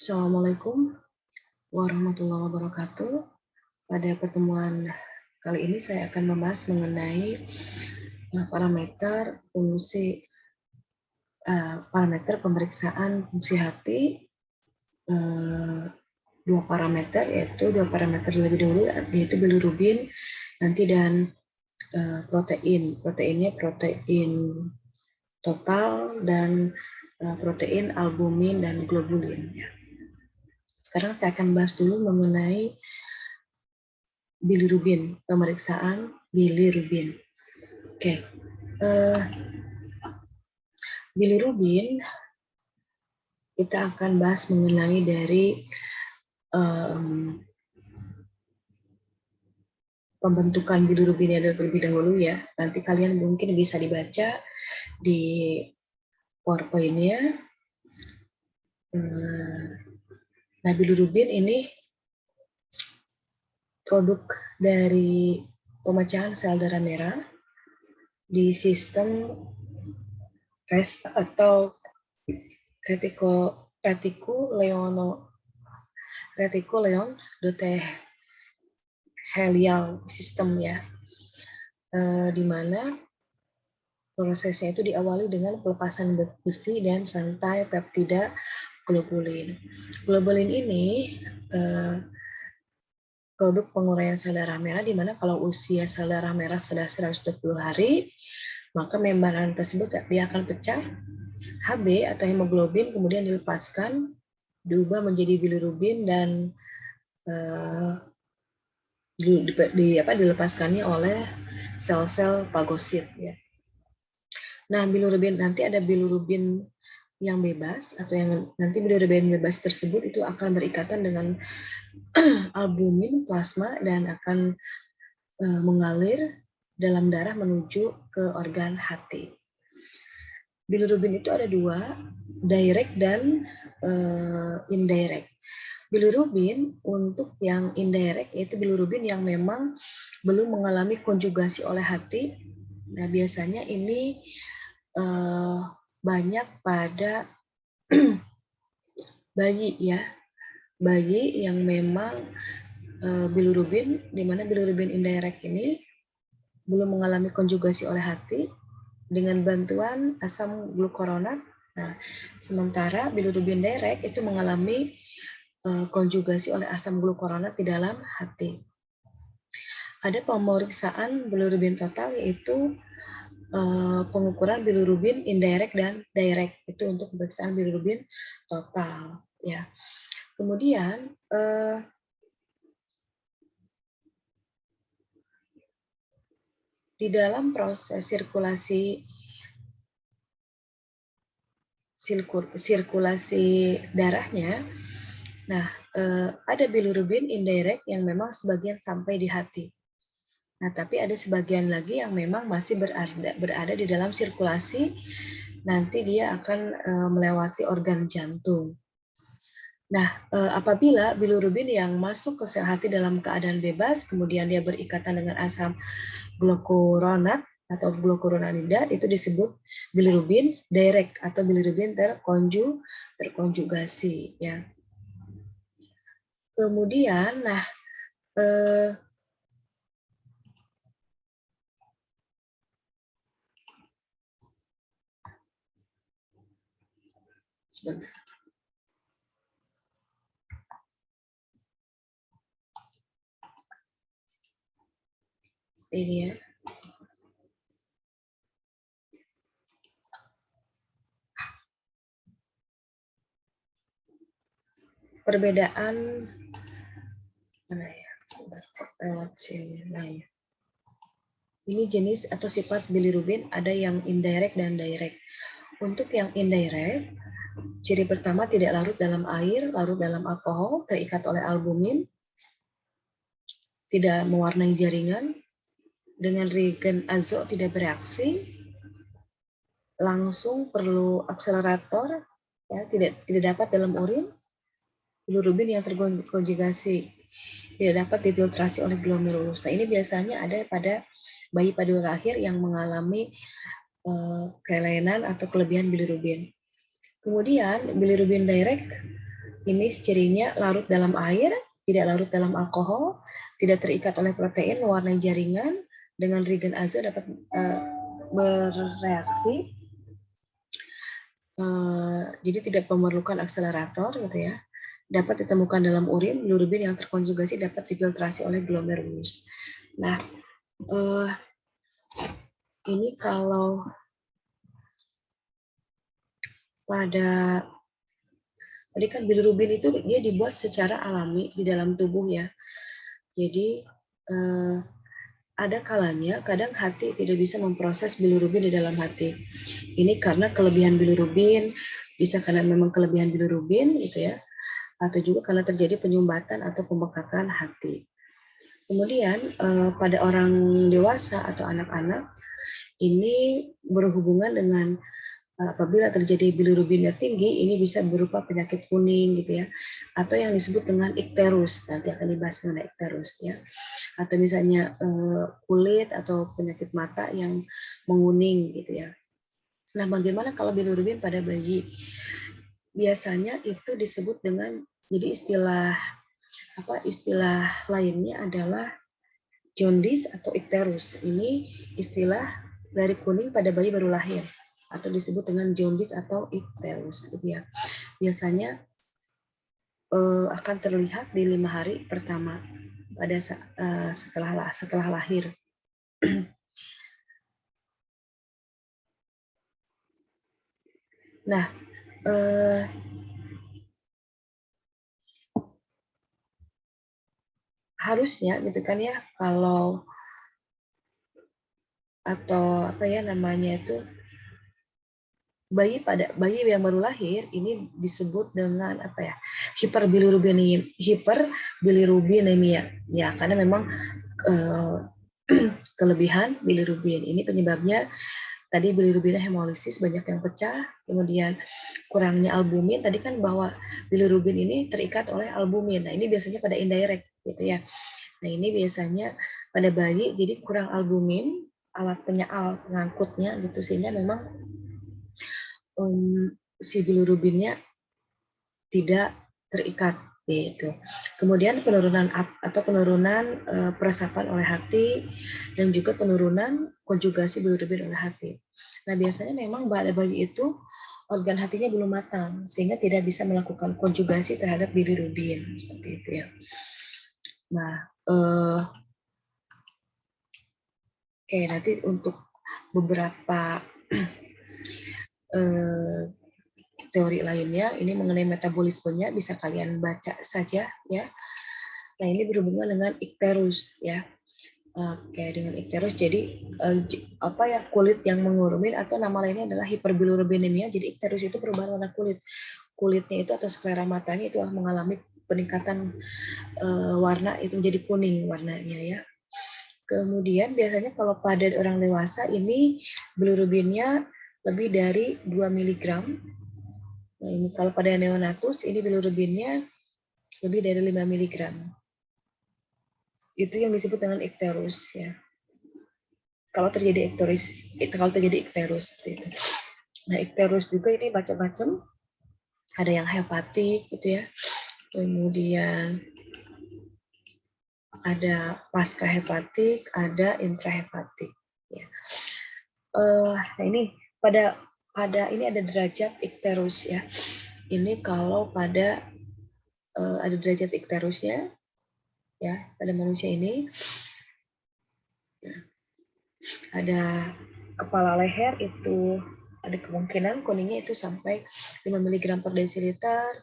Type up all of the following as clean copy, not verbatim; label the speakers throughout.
Speaker 1: Assalamualaikum warahmatullahi wabarakatuh. Pada pertemuan kali ini saya akan membahas mengenai parameter parameter pemeriksaan fungsi hati. Dua parameter terlebih dahulu, yaitu bilirubin nanti dan protein. Proteinnya protein total dan protein albumin dan globulin. Sekarang saya akan bahas dulu mengenai bilirubin, pemeriksaan bilirubin. Oke, bilirubin kita akan bahas mengenai dari pembentukan bilirubinnya terlebih dahulu ya. Nanti kalian mungkin bisa dibaca di PowerPoint-nya. Nah, bilirubin ini produk dari pemecahan sel darah merah di sistem RES atau retikuleon-endothelial system ya, di mana prosesnya itu diawali dengan pelepasan besi dan rantai peptida globulin. Globulin ini produk penguraian sel darah merah, di mana kalau usia sel darah merah sudah 120 hari, maka membran tersebut dia akan pecah. Hb atau hemoglobin kemudian dilepaskan, diubah menjadi bilirubin dan dilepaskannya oleh sel-sel fagosit ya. Nah, bilirubin nanti ada bilirubin yang bebas, atau yang nanti bilirubin bebas tersebut itu akan berikatan dengan albumin plasma dan akan mengalir dalam darah menuju ke organ hati. Bilirubin itu ada dua, direct dan indirect. Bilirubin untuk yang indirect yaitu bilirubin yang memang belum mengalami konjugasi oleh hati. Nah, biasanya ini banyak pada bayi ya, bayi yang memang bilirubin, di mana bilirubin indirect ini belum mengalami konjugasi oleh hati dengan bantuan asam glukuronat. Nah, sementara bilirubin direct itu mengalami konjugasi oleh asam glukuronat di dalam hati. Ada pemeriksaan bilirubin total, yaitu pengukuran bilirubin indirect dan direct, itu untuk pemeriksaan bilirubin total ya. Kemudian di dalam proses sirkulasi darahnya, nah ada bilirubin indirect yang memang sebagian sampai di hati. Nah, tapi ada sebagian lagi yang memang masih berada di dalam sirkulasi, nanti dia akan melewati organ jantung. Nah, apabila bilirubin yang masuk ke sel hati dalam keadaan bebas, kemudian dia berikatan dengan asam glukuronat atau glukuronamida, itu disebut bilirubin direct atau bilirubin terkonjugasi ya. Kemudian, nah sebentar. Ini ya. Perbedaan mana ya? Lewat sini. Nah, ya. Ini jenis atau sifat bilirubin, ada yang indirect dan direct. Untuk yang indirect, ciri pertama tidak larut dalam air, larut dalam alkohol, terikat oleh albumin, tidak mewarnai jaringan, dengan reagen azo tidak bereaksi, langsung perlu akselerator, ya, tidak dapat dalam urin, bilirubin yang terkonjugasi tidak dapat difiltrasi oleh glomerulus. Nah, ini biasanya ada pada bayi pada lahir yang mengalami kelainan atau kelebihan bilirubin. Kemudian bilirubin direct Ini cirinya larut dalam air, tidak larut dalam alkohol, tidak terikat oleh protein, mewarnai jaringan, dengan reagen azo dapat bereaksi, jadi tidak memerlukan akselerator gitu ya. Dapat ditemukan dalam urin, bilirubin yang terkonjugasi dapat difiltrasi oleh glomerulus. Nah, ini kalau pada tadi kan bilirubin itu dia dibuat secara alami di dalam tubuh ya. Jadi ada kalanya kadang hati tidak bisa memproses bilirubin di dalam hati. Ini karena kelebihan bilirubin, bisa karena memang kelebihan bilirubin gitu ya, atau juga karena terjadi penyumbatan atau pembekakan hati. Kemudian pada orang dewasa atau anak-anak ini berhubungan dengan apabila terjadi bilirubinnya tinggi, ini bisa berupa penyakit kuning gitu ya, atau yang disebut dengan ikterus. Nanti akan dibahas mengenai ikterus ya. Atau misalnya kulit atau penyakit mata yang menguning gitu ya. Nah, bagaimana kalau bilirubin pada bayi? Biasanya itu disebut dengan, jadi istilah lainnya adalah jaundice atau ikterus. Ini istilah dari kuning pada bayi baru lahir, atau disebut dengan jaundice atau ikterus gitu ya. Biasanya akan terlihat di 5 hari pertama pada setelah lahir. Nah, harusnya gitu kan ya, kalau atau apa ya namanya itu, bayi yang baru lahir ini disebut dengan apa ya, hiperbilirubinemia ya, karena memang kelebihan bilirubin ini penyebabnya tadi bilirubinnya hemolisis, banyak yang pecah, kemudian kurangnya albumin. Tadi kan bahwa bilirubin ini terikat oleh albumin. Nah, ini biasanya pada indirect gitu ya. Nah, ini biasanya pada bayi jadi kurang albumin, alat pengangkutnya gitu, sehingga memang si bilirubinnya tidak terikat gitu. Kemudian penurunan peresapan oleh hati, dan juga penurunan konjugasi bilirubin oleh hati. Nah, biasanya memang pada bayi itu organ hatinya belum matang sehingga tidak bisa melakukan konjugasi terhadap bilirubin seperti itu ya. Nah, oke, nanti untuk beberapa teori lainnya ini mengenai metabolismenya bisa kalian baca saja ya. Nah, ini berhubungan dengan ikterus ya. Oke, dengan ikterus jadi apa ya, kulit yang mengurumin, atau nama lainnya adalah hiperbilirubinemia. Jadi ikterus itu perubahan warna kulitnya itu atau sklera matanya itu mengalami peningkatan warna, itu menjadi kuning warnanya ya. Kemudian biasanya kalau pada orang dewasa ini bilirubinnya lebih dari 2 mg. Nah, ini kalau pada neonatus ini bilirubinnya lebih dari 5 mg. Itu yang disebut dengan ikterus ya. Kalau terjadi ikterus seperti itu. Nah, ikterus juga ini macam-macam. Ada yang hepatik gitu ya. Kemudian ada pasca hepatik, ada intrahepatik ya. Nah, ini pada ini ada derajat ikterus ya. Ini kalau pada ada derajat ikterusnya ya, pada manusia ini ada kepala leher itu ada kemungkinan kuningnya itu sampai 5 mg per desiliter.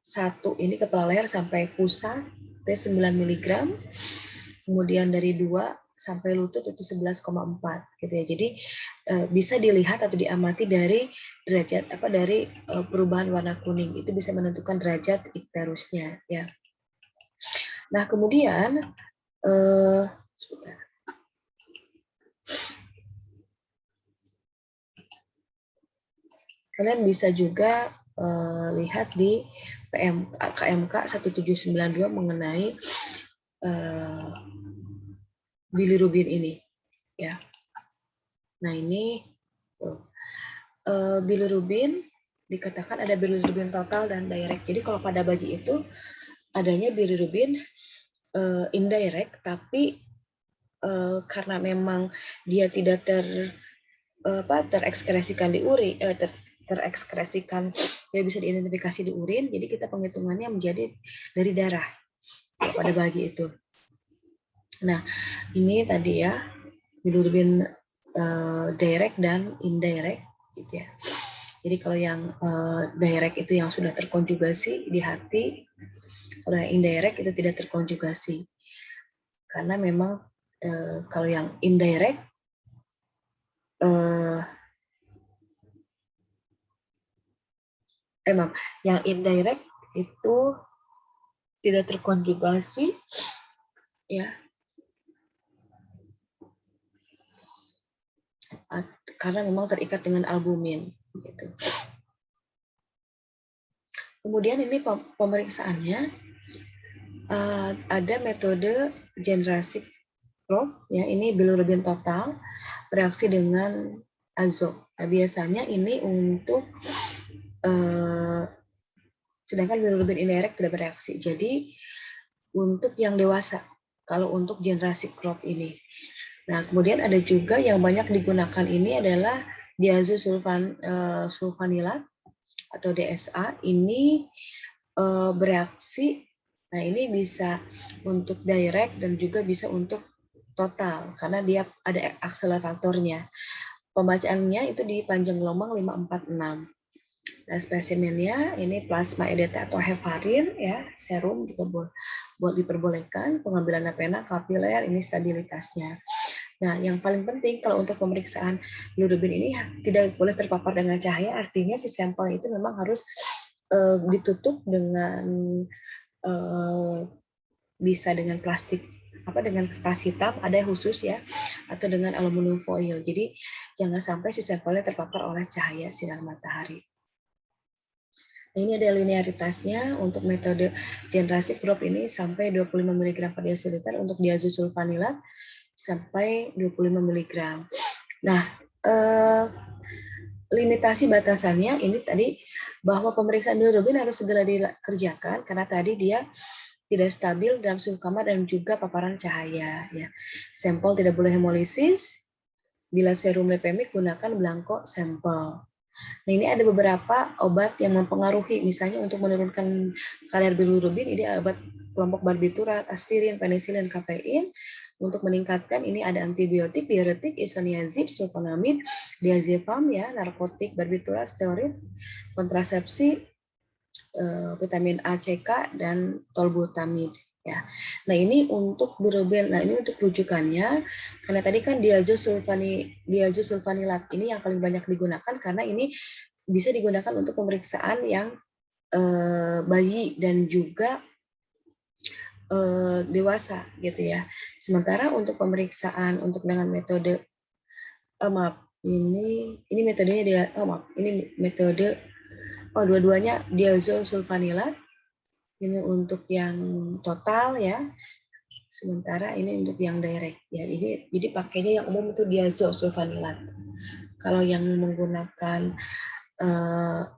Speaker 1: Satu ini kepala leher sampai pusat itu 9 mg. Kemudian dari 2 sampai lutut itu 11,4 gitu ya. Jadi bisa dilihat atau diamati dari derajat dari perubahan warna kuning, itu bisa menentukan derajat ikterusnya ya. Nah, kemudian sebentar. Kalian bisa juga lihat di KMK 1792 mengenai bilirubin ini ya. Nah, ini bilirubin dikatakan ada bilirubin total dan direct. Jadi kalau pada bayi itu adanya bilirubin indirect, tapi karena memang dia tidak terekskresikan di urin, terekskresikan, dia bisa diidentifikasi di urin, jadi kita penghitungannya menjadi dari darah pada bayi itu. Nah, ini tadi ya bilirubin direct dan indirect, gitu ya. Jadi kalau yang direct itu yang sudah terkonjugasi di hati, kalau yang indirect itu tidak terkonjugasi. Karena memang kalau yang indirect yang indirect itu tidak terkonjugasi ya, karena memang terikat dengan albumin gitu. Kemudian ini pemeriksaannya ada metode generasi probe ya, ini bilirubin total bereaksi dengan azot. Nah, biasanya ini untuk sedangkan bilirubin indirect tidak bereaksi. Jadi untuk yang dewasa, kalau untuk generasi crop ini. Nah, kemudian ada juga yang banyak digunakan ini adalah diazosulfanilat atau DSA. Ini bereaksi, nah ini bisa untuk direct dan juga bisa untuk total, karena dia ada akseleratornya. Pembacaannya itu di panjang gelombang 546. Nah, spesimennya ini plasma EDTA atau heparin ya, serum juga buat diperbolehkan, pengambilan pena kapiler, ini stabilitasnya. Nah, yang paling penting kalau untuk pemeriksaan bilirubin ini tidak boleh terpapar dengan cahaya, artinya si sampel itu memang harus ditutup dengan bisa dengan plastik dengan kertas hitam ada khusus ya, atau dengan aluminium foil. Jadi jangan sampai si sampelnya terpapar oleh cahaya sinar matahari. Nah, ini ada linearitasnya untuk metode generasi crop ini sampai 25 mg per desiliter, untuk diazosulfanilat sampai 25 mg. Nah, limitasi batasannya ini tadi bahwa pemeriksaan bilirubin harus segera dikerjakan karena tadi dia tidak stabil dalam suhu kamar dan juga paparan cahaya ya. Sampel tidak boleh hemolisis. Bila serum lepemik gunakan belangko sampel. Nah, ini ada beberapa obat yang mempengaruhi, misalnya untuk menurunkan kadar bilirubin, ini obat kelompok barbiturat, aspirin, penisilin, kafein. Untuk meningkatkan ini ada antibiotik, diuretik, isoniazid, sulfonamid, diazepam ya, narkotik, barbiturat, steroid, kontrasepsi, vitamin A, C, K, dan tolbutamid. Ya. Nah, ini untuk bilirubin. Nah, ini untuk rujukannya karena tadi kan diazosulfanilat ini yang paling banyak digunakan karena ini bisa digunakan untuk pemeriksaan yang bayi dan juga dewasa gitu ya. Sementara untuk pemeriksaan untuk dengan metode ini metodenya dia ini metode dua-duanya diazosulfanilat. Ini untuk yang total ya, sementara ini untuk yang direct ya. Ini jadi pakainya yang umum itu diazosulfanilat. Kalau yang menggunakan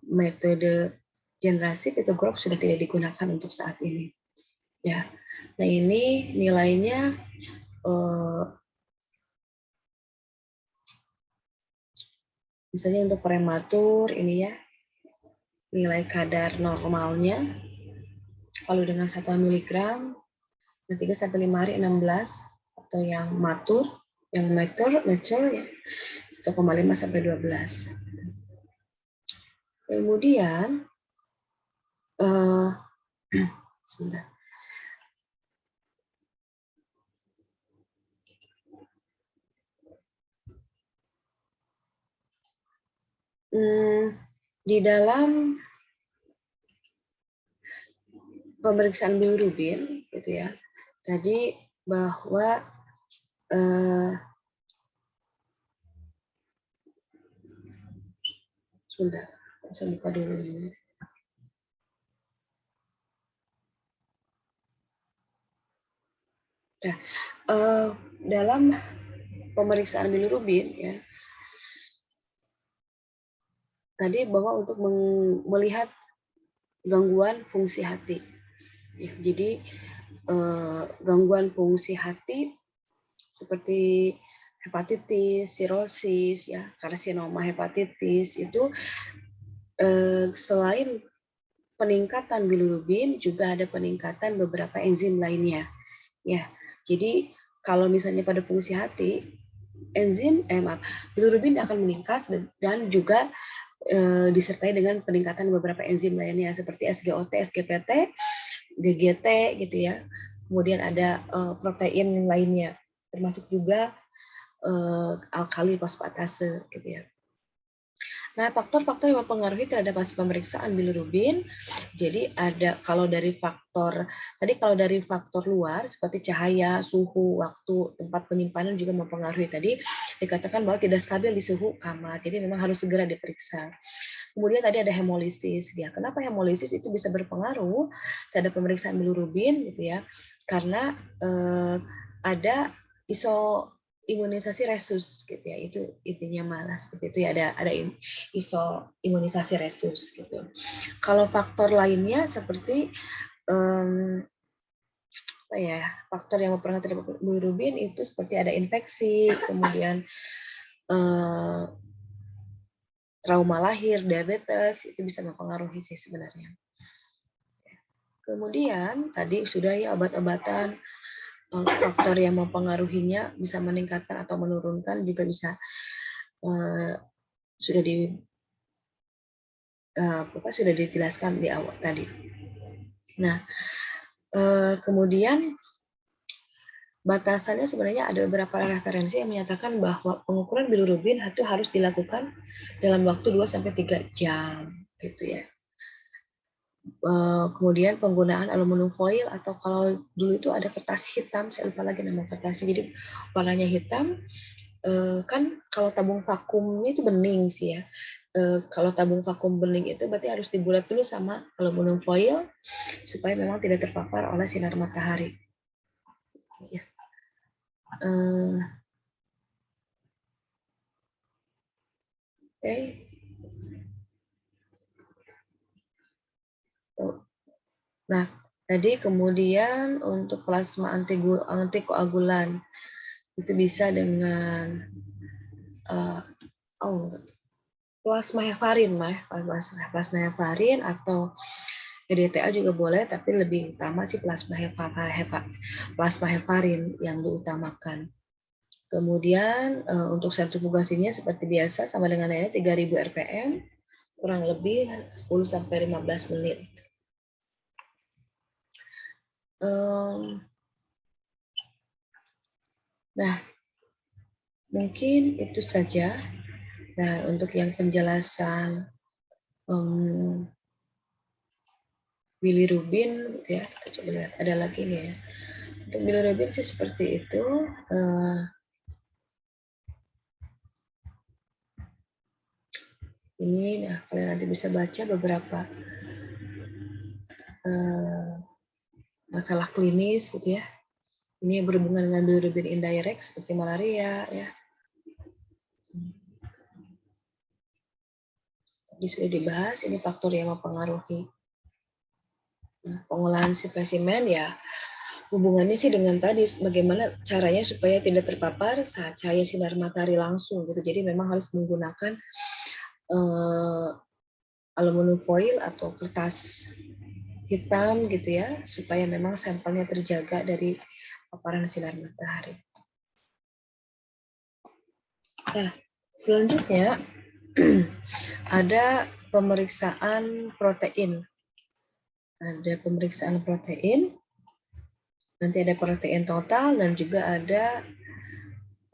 Speaker 1: metode generasi itu crop sudah tidak digunakan untuk saat ini ya. Nah, ini nilainya misalnya untuk prematur ini ya, nilai kadar normalnya kalau dengan 1 mg 3 sampai 5 hari 16, atau yang mature ya 1,5 sampai 12. Kemudian sebentar. Di dalam pemeriksaan bilirubin gitu ya, tadi bahwa sebentar, saya buka dulu ini. Nah, dalam pemeriksaan bilirubin ya, tadi bahwa untuk melihat gangguan fungsi hati. Ya, jadi gangguan fungsi hati seperti hepatitis, sirosis, ya, karsinoma hepatitis itu selain peningkatan bilirubin juga ada peningkatan beberapa enzim lainnya. Ya, jadi kalau misalnya pada fungsi hati, bilirubin akan meningkat dan juga disertai dengan peningkatan beberapa enzim lainnya seperti SGOT, SGPT, GGT gitu ya. Kemudian ada protein lainnya, termasuk juga alkali fosfatase gitu ya. Nah, faktor-faktor yang mempengaruhi terhadap hasil pemeriksaan bilirubin, jadi ada kalau dari faktor luar seperti cahaya, suhu, waktu, tempat penyimpanan juga mempengaruhi. Tadi dikatakan bahwa tidak stabil di suhu kamar, jadi memang harus segera diperiksa. Kemudian tadi ada hemolisis, ya. Kenapa hemolisis itu bisa berpengaruh terhadap pemeriksaan bilirubin, gitu ya? Karena ada imunisasi resus, gitu ya. Itu intinya malah seperti itu ya. Ada imunisasi resus, gitu. Kalau faktor lainnya seperti faktor yang mempengaruhi terhadap bilirubin itu seperti ada infeksi, kemudian trauma lahir, diabetes, itu bisa mempengaruhi sih sebenarnya. Kemudian tadi sudah ya obat-obatan, faktor yang mempengaruhinya bisa meningkatkan atau menurunkan juga bisa sudah dijelaskan di awal tadi. Nah, kemudian batasannya sebenarnya ada beberapa referensi yang menyatakan bahwa pengukuran bilirubin itu harus dilakukan dalam waktu 2-3 jam, gitu ya. Kemudian penggunaan aluminium foil atau kalau dulu itu ada kertas hitam, saya lupa lagi nama kertasnya, jadi warnanya hitam. Kan kalau tabung vakumnya itu bening sih ya. Kalau tabung vakum bening itu berarti harus dibulat dulu sama aluminium foil supaya memang tidak terpapar oleh sinar matahari. Ya. Oke. Nah, tadi kemudian untuk plasma antikoagulan itu bisa dengan plasma heparin, plasma heparin atau PDTA juga boleh, tapi lebih utama sih plasma heparin yang diutamakan. Kemudian untuk sentrifugasinya seperti biasa sama dengan ini 3000 rpm, kurang lebih 10-15 menit. Nah, mungkin itu saja. Nah, untuk yang penjelasan bilirubin, ya kita coba lihat ada lagi nih ya. Untuk bilirubin sih seperti itu. Ini, nah kalian nanti bisa baca beberapa masalah klinis gitu ya. Ini berhubungan dengan bilirubin indirect seperti malaria ya. Tadi sudah dibahas, ini faktor yang mempengaruhi. Nah, pengolahan spesimen ya hubungannya sih dengan tadi bagaimana caranya supaya tidak terpapar saat cahaya sinar matahari langsung gitu. Jadi memang harus menggunakan aluminium foil atau kertas hitam gitu ya supaya memang sampelnya terjaga dari paparan sinar matahari. Nah, selanjutnya ada pemeriksaan protein. Ada pemeriksaan protein, nanti ada protein total dan juga ada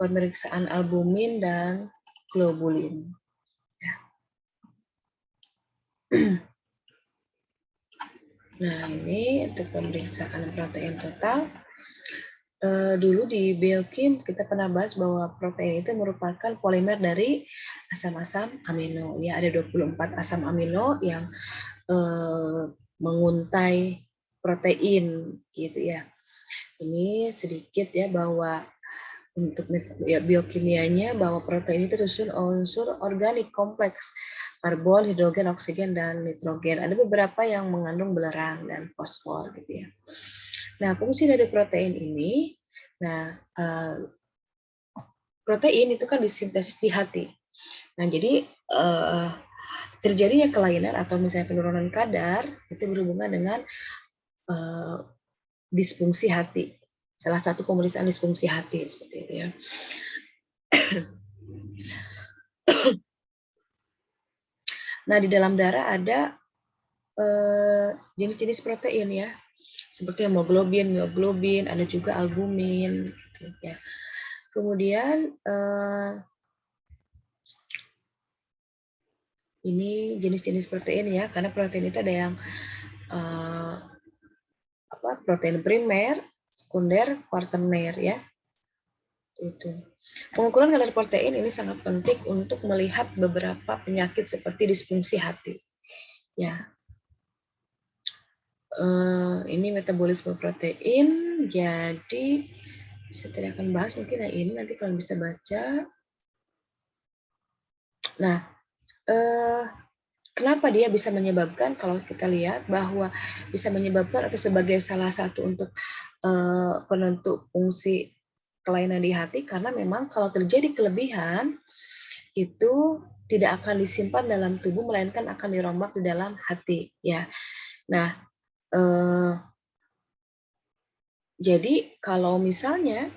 Speaker 1: pemeriksaan albumin dan globulin. Ya. Nah, ini untuk pemeriksaan protein total. Dulu di biokim kita pernah bahas bahwa protein itu merupakan polimer dari asam-asam amino. Ya, ada 24 asam amino yang menguntai protein gitu ya. Ini sedikit ya bahwa untuk biokimianya bahwa protein itu tersusun unsur organik kompleks, karbon, hidrogen, oksigen, dan nitrogen. Ada beberapa yang mengandung belerang dan fosfor gitu ya. Nah, fungsi dari protein ini, protein itu kan disintesis di hati. Nah, jadi terjadinya kelainan atau misalnya penurunan kadar itu berhubungan dengan disfungsi hati. Salah satu pemeriksaan disfungsi hati seperti itu ya. Nah, di dalam darah ada jenis-jenis protein ya, seperti hemoglobin, mioglobin, ada juga albumin, gitu ya. Kemudian ini jenis-jenis protein ya, karena protein itu ada yang protein primer, sekunder, kuaterner ya. Itu. Pengukuran kadar protein ini sangat penting untuk melihat beberapa penyakit seperti disfungsi hati. Ya, ini metabolisme protein. Jadi saya tidak akan bahas mungkin yang ini, nanti kalian bisa baca. Nah, kenapa dia bisa menyebabkan, kalau kita lihat bahwa bisa menyebabkan atau sebagai salah satu untuk penentu fungsi kelainan di hati, karena memang kalau terjadi kelebihan itu tidak akan disimpan dalam tubuh, melainkan akan dirombak di dalam hati ya. Nah, jadi kalau misalnya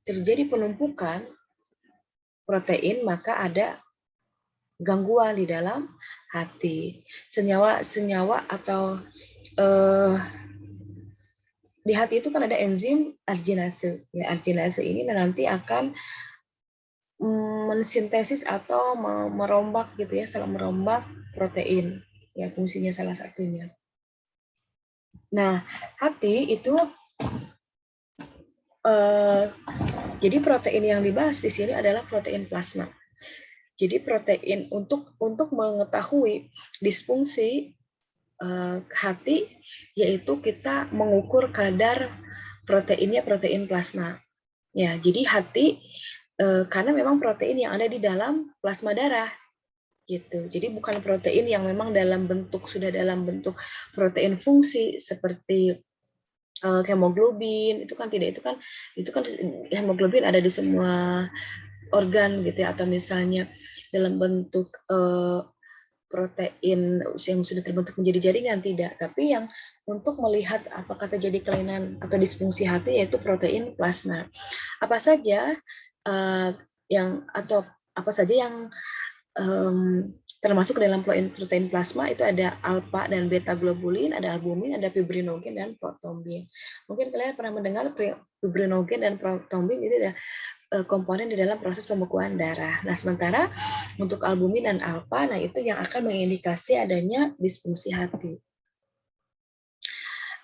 Speaker 1: terjadi penumpukan protein, maka ada gangguan di dalam hati. Senyawa atau di hati itu kan ada enzim arginase. Ya, arginase ini nanti akan mensintesis atau merombak gitu ya, salah merombak protein. Ya, fungsinya salah satunya. Nah, hati itu jadi protein yang dibahas di sini adalah protein plasma. Jadi protein untuk mengetahui disfungsi hati, yaitu kita mengukur kadar proteinnya, protein plasma. Ya, jadi hati karena memang protein yang ada di dalam plasma darah gitu. Jadi bukan protein yang memang sudah dalam bentuk protein fungsi seperti hemoglobin, itu kan tidak, itu kan hemoglobin ada di semua organ gitu ya, atau misalnya dalam bentuk protein yang sudah terbentuk menjadi jaringan, tidak, tapi yang untuk melihat apakah terjadi kelainan atau disfungsi hati yaitu protein plasma. Apa saja yang termasuk ke dalam protein plasma itu ada alfa dan beta globulin, ada albumin, ada fibrinogen dan protombin. Mungkin kalian pernah mendengar fibrinogen dan protombin itu ada komponen di dalam proses pembekuan darah. Nah, sementara untuk albumin dan alfa, nah itu yang akan mengindikasi adanya disfungsi hati.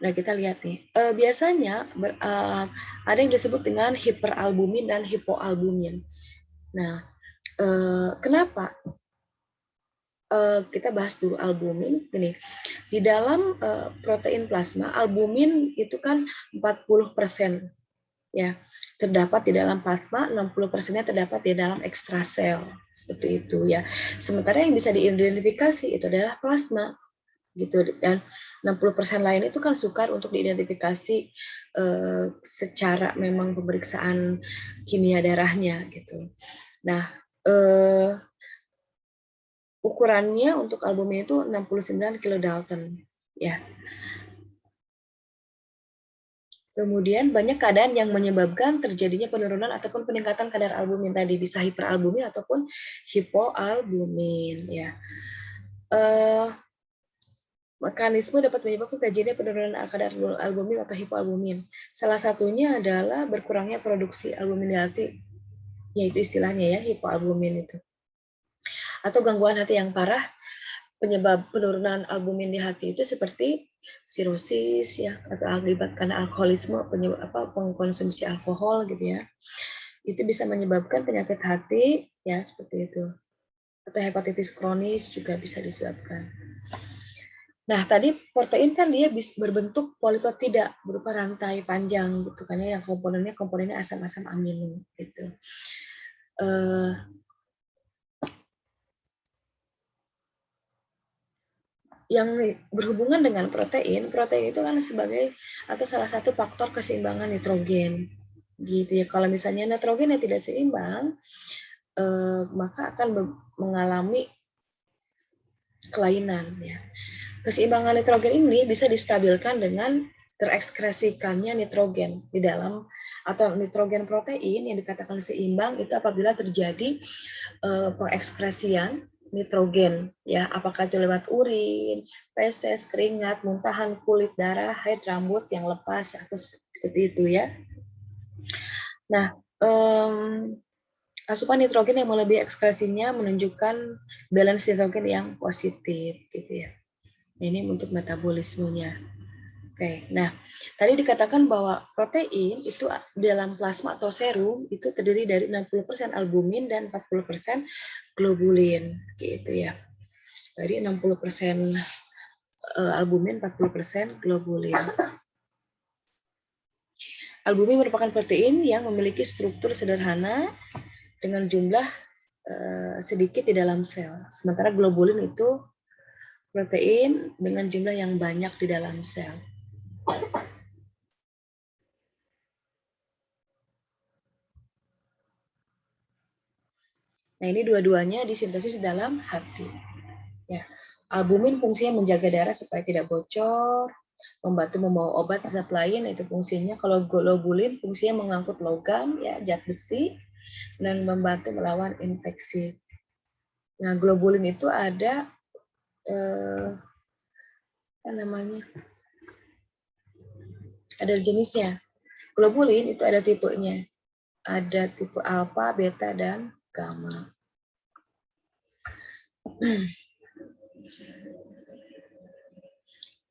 Speaker 1: Nah, kita lihat nih. Biasanya ada yang disebut dengan hiperalbumin dan hipoalbumin. Nah, kenapa? Kita bahas dulu albumin. Ini di dalam protein plasma, albumin itu kan 40% ya terdapat di dalam plasma, 60%-nya terdapat di dalam ekstrasel, seperti itu ya. Sementara yang bisa diidentifikasi itu adalah plasma gitu, dan 60% lain itu kan sukar untuk diidentifikasi secara memang pemeriksaan kimia darahnya gitu. Nah, ukurannya untuk albumin itu 69 kilodalton ya. Kemudian banyak keadaan yang menyebabkan terjadinya penurunan ataupun peningkatan kadar albumin tadi, bisa hiperalbumin ataupun hipoalbumin ya. Mekanisme dapat menyebabkan terjadinya penurunan kadar albumin atau hipoalbumin. Salah satunya adalah berkurangnya produksi albumin di hati, yaitu istilahnya ya hipoalbumin itu. Atau gangguan hati yang parah, penyebab penurunan albumin di hati itu seperti sirosis ya, atau akibat karena alkoholisme, pengkonsumsi alkohol gitu ya. Itu bisa menyebabkan penyakit hati ya, seperti itu. Atau hepatitis kronis juga bisa disebabkan. Nah, tadi protein kan dia bisa berbentuk polipeptida berupa rantai panjang gitu kan ya, yang komponennya asam-asam amino gitu. Yang berhubungan dengan protein itu kan sebagai atau salah satu faktor keseimbangan nitrogen gitu ya. Kalau misalnya nitrogen yang tidak seimbang, maka akan mengalami kelainan ya. Keseimbangan nitrogen ini bisa distabilkan dengan terekskresikannya nitrogen di dalam atau nitrogen protein yang dikatakan seimbang itu apabila terjadi pengekspresian nitrogen ya, apakah itu lewat urin, feses, keringat, muntahan, kulit, darah, haid, rambut yang lepas atau seperti itu ya. Nah, asupan nitrogen yang melebihi ekspresinya menunjukkan balance nitrogen yang positif gitu ya. Ini untuk metabolismenya. Oke, nah tadi dikatakan bahwa protein itu dalam plasma atau serum itu terdiri dari 60% albumin dan 40% globulin, gitu ya. Dari 60% albumin, 40% globulin. Albumin merupakan protein yang memiliki struktur sederhana dengan jumlah sedikit di dalam sel. Sementara globulin itu protein dengan jumlah yang banyak di dalam sel. Nah, ini dua-duanya disintesis dalam hati. Ya, albumin fungsinya menjaga darah supaya tidak bocor, membantu membawa obat zat lain, itu fungsinya. Kalau globulin fungsinya mengangkut logam, ya, zat besi, dan membantu melawan infeksi. Nah, globulin itu ada apa namanya? Ada jenisnya. Globulin itu ada tipenya. Ada tipe alfa, beta, dan gamma.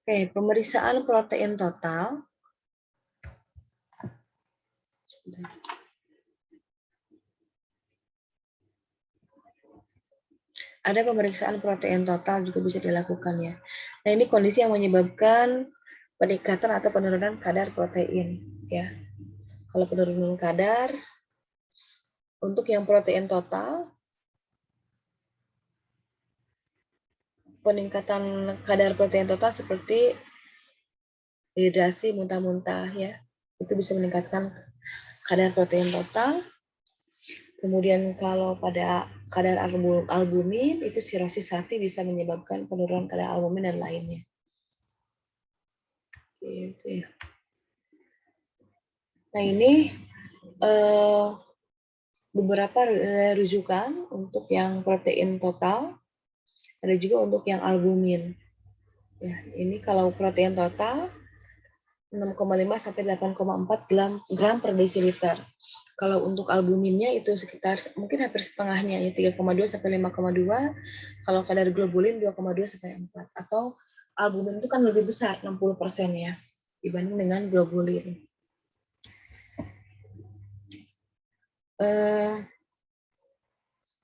Speaker 1: Oke, pemeriksaan protein total. Ada pemeriksaan protein total juga bisa dilakukan ya. Nah, ini kondisi yang menyebabkan peningkatan atau penurunan kadar protein ya. Kalau penurunan kadar untuk yang protein total, peningkatan kadar protein total seperti dehidrasi, muntah-muntah ya, itu bisa meningkatkan kadar protein total. Kemudian kalau pada kadar albumin itu sirosis hati bisa menyebabkan penurunan kadar albumin dan lainnya. Gitu ya. Nah, ini beberapa rujukan untuk yang protein total, ada juga untuk yang albumin. Ya, ini kalau protein total 6,5 sampai 8,4 gram per desiliter. Kalau untuk albuminnya itu sekitar mungkin hampir setengahnya ya 3,2 sampai 5,2. Kalau kadar globulin 2,2 sampai 4. Atau albumin itu kan lebih besar 60% ya dibanding dengan globulin.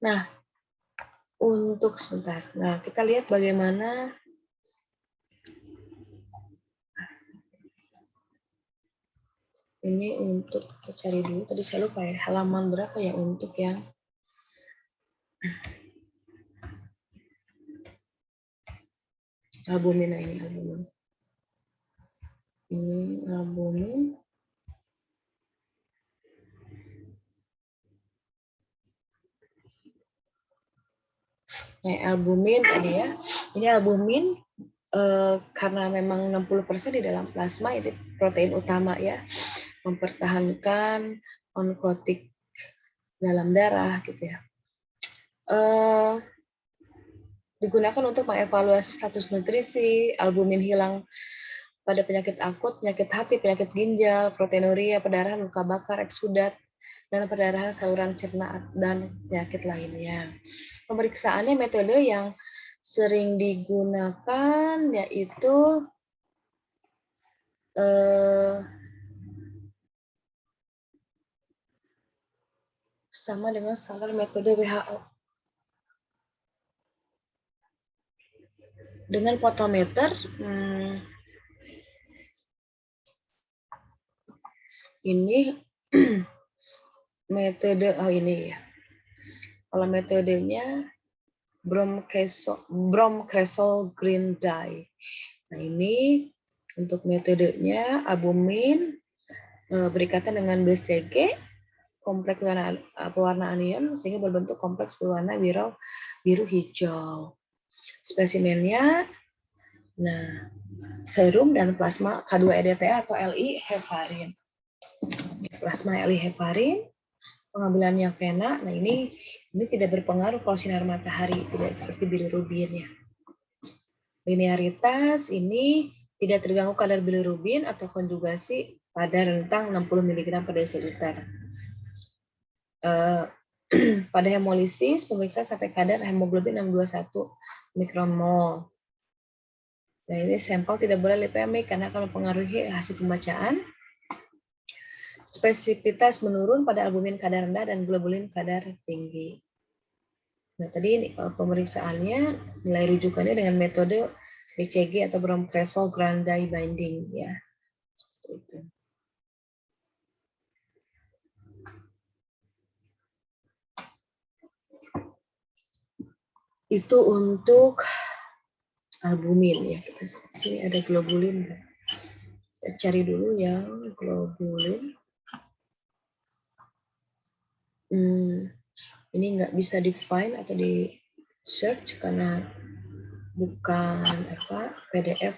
Speaker 1: Nah, untuk sebentar. Nah, kita lihat bagaimana ini untuk kita cari dulu. Tadi saya lupa ya, halaman berapa ya untuk yang albumin. Nah, ini albumin. Ini albumin. Nah, albumin tadi ya. Ini albumin karena memang 60% di dalam plasma itu protein utama ya. Mempertahankan onkotik dalam darah gitu ya. Digunakan untuk mengevaluasi status nutrisi, albumin hilang pada penyakit akut, penyakit hati, penyakit ginjal, proteinuria, perdarahan, luka bakar, eksudat, dan perdarahan saluran cerna dan penyakit lainnya. Pemeriksaannya metode yang sering digunakan yaitu sama dengan standar metode WHO. Dengan potenometer, ini metode ini ya. Kalau metodenya Brom-Kressel green dye. Nah, ini untuk metodenya albumin berikatan dengan BCG kompleks pewarna anion sehingga berbentuk kompleks berwarna biru hijau. Spesimennya, nah, serum dan plasma K2-EDTA atau Li heparin. Plasma Li heparin, pengambilannya vena. Nah, ini tidak berpengaruh kalau sinar matahari, tidak seperti bilirubin ya. Linearitas ini tidak terganggu kadar bilirubin atau konjugasi pada rentang 60 mg per desiliter. Pada hemolisis, pemeriksaan sampai kadar hemoglobin 621 mikromol. Nah, ini sampel tidak boleh lipemik karena akan mempengaruhi hasil pembacaan. Spesifitas menurun pada albumin kadar rendah dan globulin kadar tinggi. Nah, tadi ini, pemeriksaannya nilai rujukannya dengan metode BCG atau Brom-Kressel green dye binding ya. Itu. Itu untuk albumin ya. Kita sini ada globulin. Kita cari dulu yang globulin. Ini nggak bisa di-find atau di-search karena bukan PDF,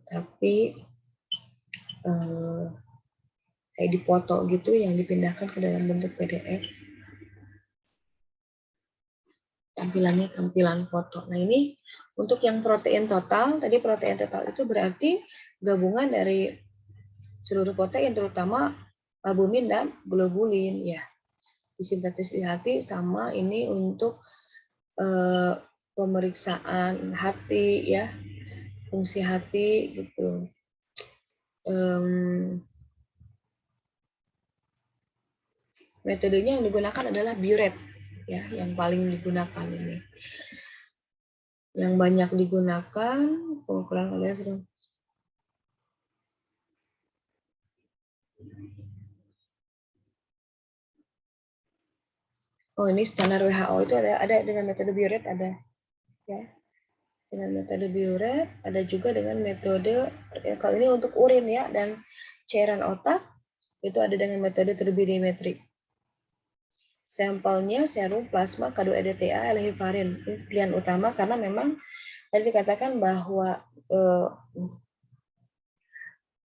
Speaker 1: tapi kayak dipoto gitu yang dipindahkan ke dalam bentuk PDF. Tampilannya tampilan foto. Nah, ini untuk yang protein total, tadi protein total itu berarti gabungan dari seluruh protein, terutama albumin dan globulin ya. Disintetis di hati sama ini untuk pemeriksaan hati ya, fungsi hati gitu. Metodenya yang digunakan adalah Biuret ya, yang paling digunakan ini. Yang banyak digunakan pengukuran kolesterol. Oh, ini standar WHO itu ada dengan metode Biuret ada ya. Dengan metode Biuret ada juga dengan metode kalau ini untuk urin ya dan cairan otak itu ada dengan metode turbidimetrik. Sampelnya serum, plasma, K2-EDTA, Li heparin. Ini pilihan utama karena memang tadi dikatakan bahwa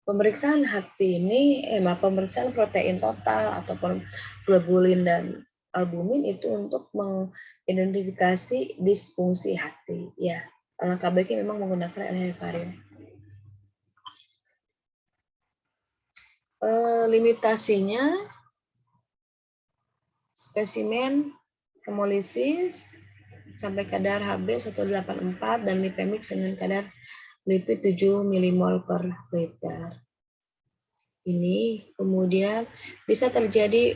Speaker 1: pemeriksaan hati ini, pemeriksaan protein total ataupun globulin dan albumin itu untuk mengidentifikasi disfungsi hati. Ya, alangkah baiknya memang menggunakan Li heparin. Limitasinya, spesimen hemolisis sampai kadar Hb 184 dan lipemik dengan kadar lipid 7 mmol per liter. Ini kemudian bisa terjadi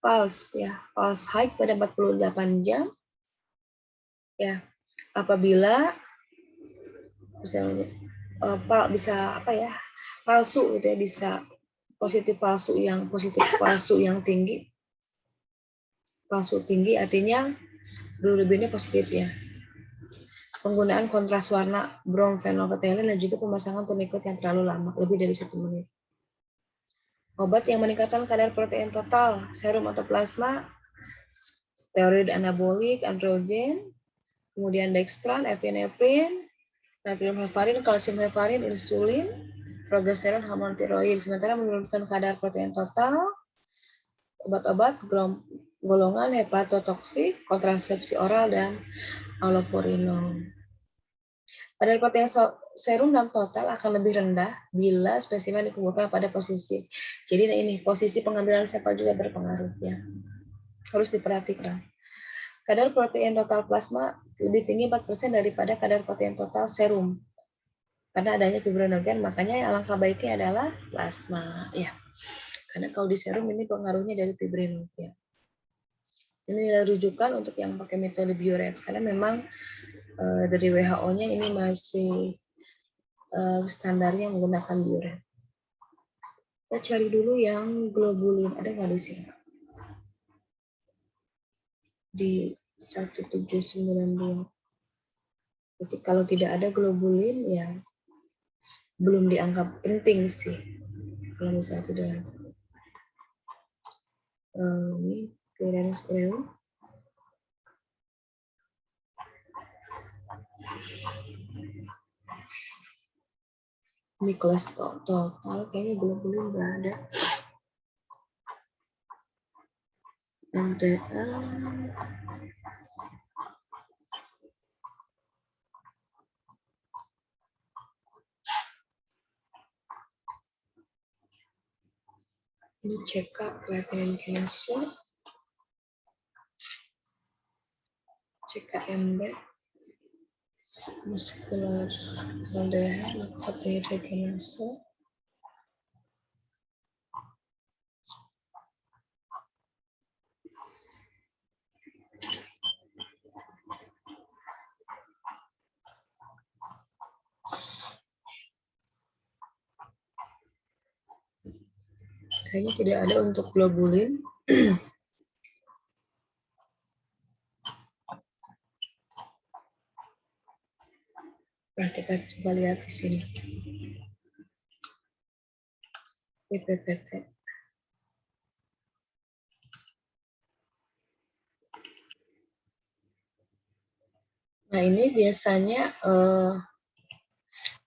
Speaker 1: false high pada 48 jam ya, apabila bisa palsu gitu ya, bisa positif palsu yang tinggi. Palsu tinggi artinya bilirubinnya positif ya. Penggunaan kontras warna bromfenolphthalein dan juga pemasangan tourniquet yang terlalu lama, lebih dari 1 menit. Obat yang meningkatkan kadar protein total, serum atau plasma, steroid anabolik, androgen, kemudian dextran, epinefrin, natrium heparin, kalsium heparin, insulin, progesteron, hormon tiroid. Sementara menurunkan kadar protein total, obat-obat golongan hepatotoksik, kontrasepsi oral, dan allopurinol. Kadar protein serum dan total akan lebih rendah bila spesimen dikumpulkan pada posisi. Jadi ini posisi pengambilan sampel juga berpengaruh ya. Harus diperhatikan. Kadar protein total plasma lebih tinggi 4% daripada kadar protein total serum. Karena adanya fibrinogen, makanya alangkah baiknya adalah plasma ya. Karena kalau di serum ini pengaruhnya dari fibrinogen. Ini rujukan untuk yang pakai metode Biuret karena memang dari WHO-nya ini masih standarnya menggunakan biuret. Kita cari dulu yang globulin, ada nggak di sini? Di 1792. Jadi kalau tidak ada globulin ya belum dianggap penting sih. Kalau misalnya tidak ini clearance real. Ini kelas total kayaknya globulin nggak ada. MDA ini CK creatine kinase, CKMB, muscular LDH, lactate hydrogenase. Kayaknya tidak ada untuk globulin. Nah, kita coba lihat di sini. PPPT. Nah, ini biasanya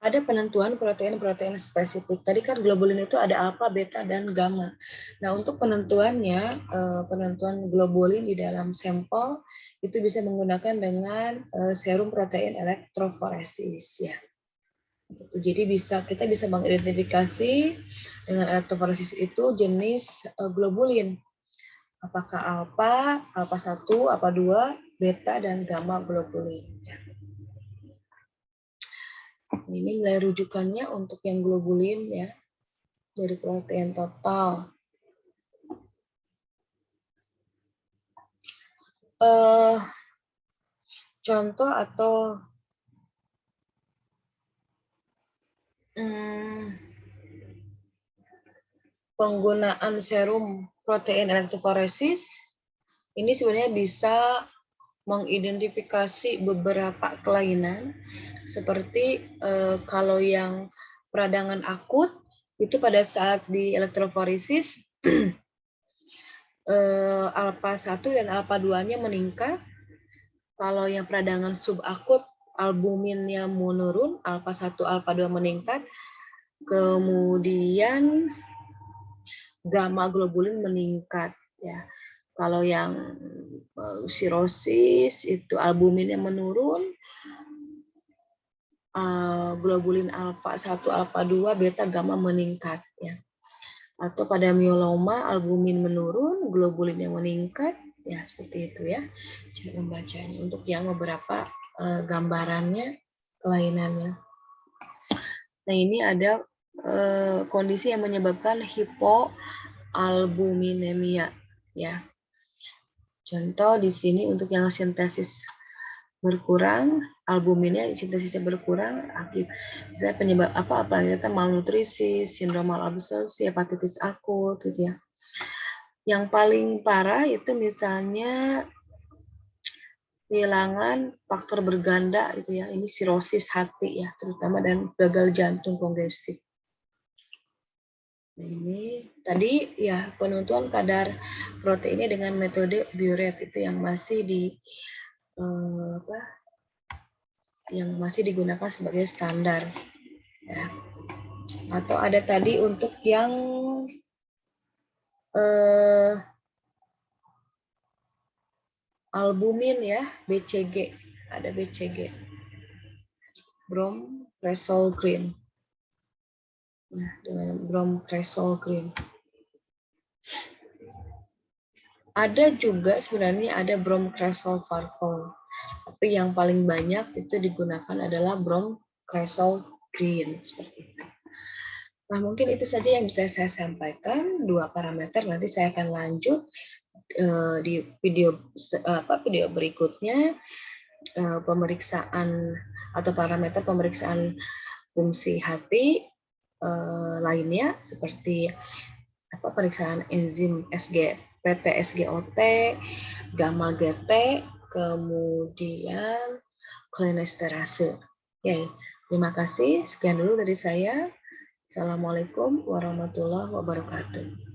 Speaker 1: ada penentuan protein-protein spesifik. Tadi kan globulin itu ada alfa, beta, dan gamma. Nah, untuk penentuannya, penentuan globulin di dalam sampel itu bisa menggunakan dengan serum protein elektroforesis ya. Jadi kita bisa mengidentifikasi dengan elektroforesis itu jenis globulin. Apakah alfa, alfa 1, alfa 2, beta, dan gamma globulin. Ini nilai rujukannya untuk yang globulin ya, dari protein total. Contoh atau penggunaan serum protein elektroforesis ini sebenarnya bisa mengidentifikasi beberapa kelainan seperti kalau yang peradangan akut itu pada saat di elektroforesis alfa 1 dan alfa 2-nya meningkat. Kalau yang peradangan subakut albuminnya menurun, alfa 1 alfa 2 meningkat. Kemudian gamma globulin meningkat ya. Kalau yang sirosis itu albuminnya menurun, globulin alfa 1, alfa 2, beta, gamma meningkat ya. Atau pada myeloma albumin menurun, globulin yang meningkat ya, seperti itu ya cara membacanya untuk yang beberapa gambarannya kelainannya. Nah, ini ada kondisi yang menyebabkan hipoalbuminemia ya. Contoh di sini untuk yang sintesis berkurang, albuminnya sintesisnya berkurang, misalnya penyebab apa ternyata malnutrisi, sindrom malabsorpsi, hepatitis akut gitu ya. Yang paling parah itu misalnya kehilangan faktor berganda itu ya, ini sirosis hati ya, terutama dan gagal jantung kongestif. Nah, ini tadi ya penentuan kadar proteinnya dengan metode biuret itu yang masih yang masih digunakan sebagai standar ya. Atau ada tadi untuk yang albumin ya, BCG, ada BCG, bromcresol green. Nah, dengan bromcresol green. Ada juga sebenarnya ada bromcresol purple, tapi yang paling banyak itu digunakan adalah bromcresol green seperti itu. Nah, mungkin itu saja yang bisa saya sampaikan, 2 parameter. Nanti saya akan lanjut di video berikutnya pemeriksaan atau parameter pemeriksaan fungsi hati lainnya seperti pemeriksaan enzim PT SGOT, gamma GT, kemudian kolinesterase. Ya, terima kasih. Sekian dulu dari saya. Assalamualaikum warahmatullahi wabarakatuh.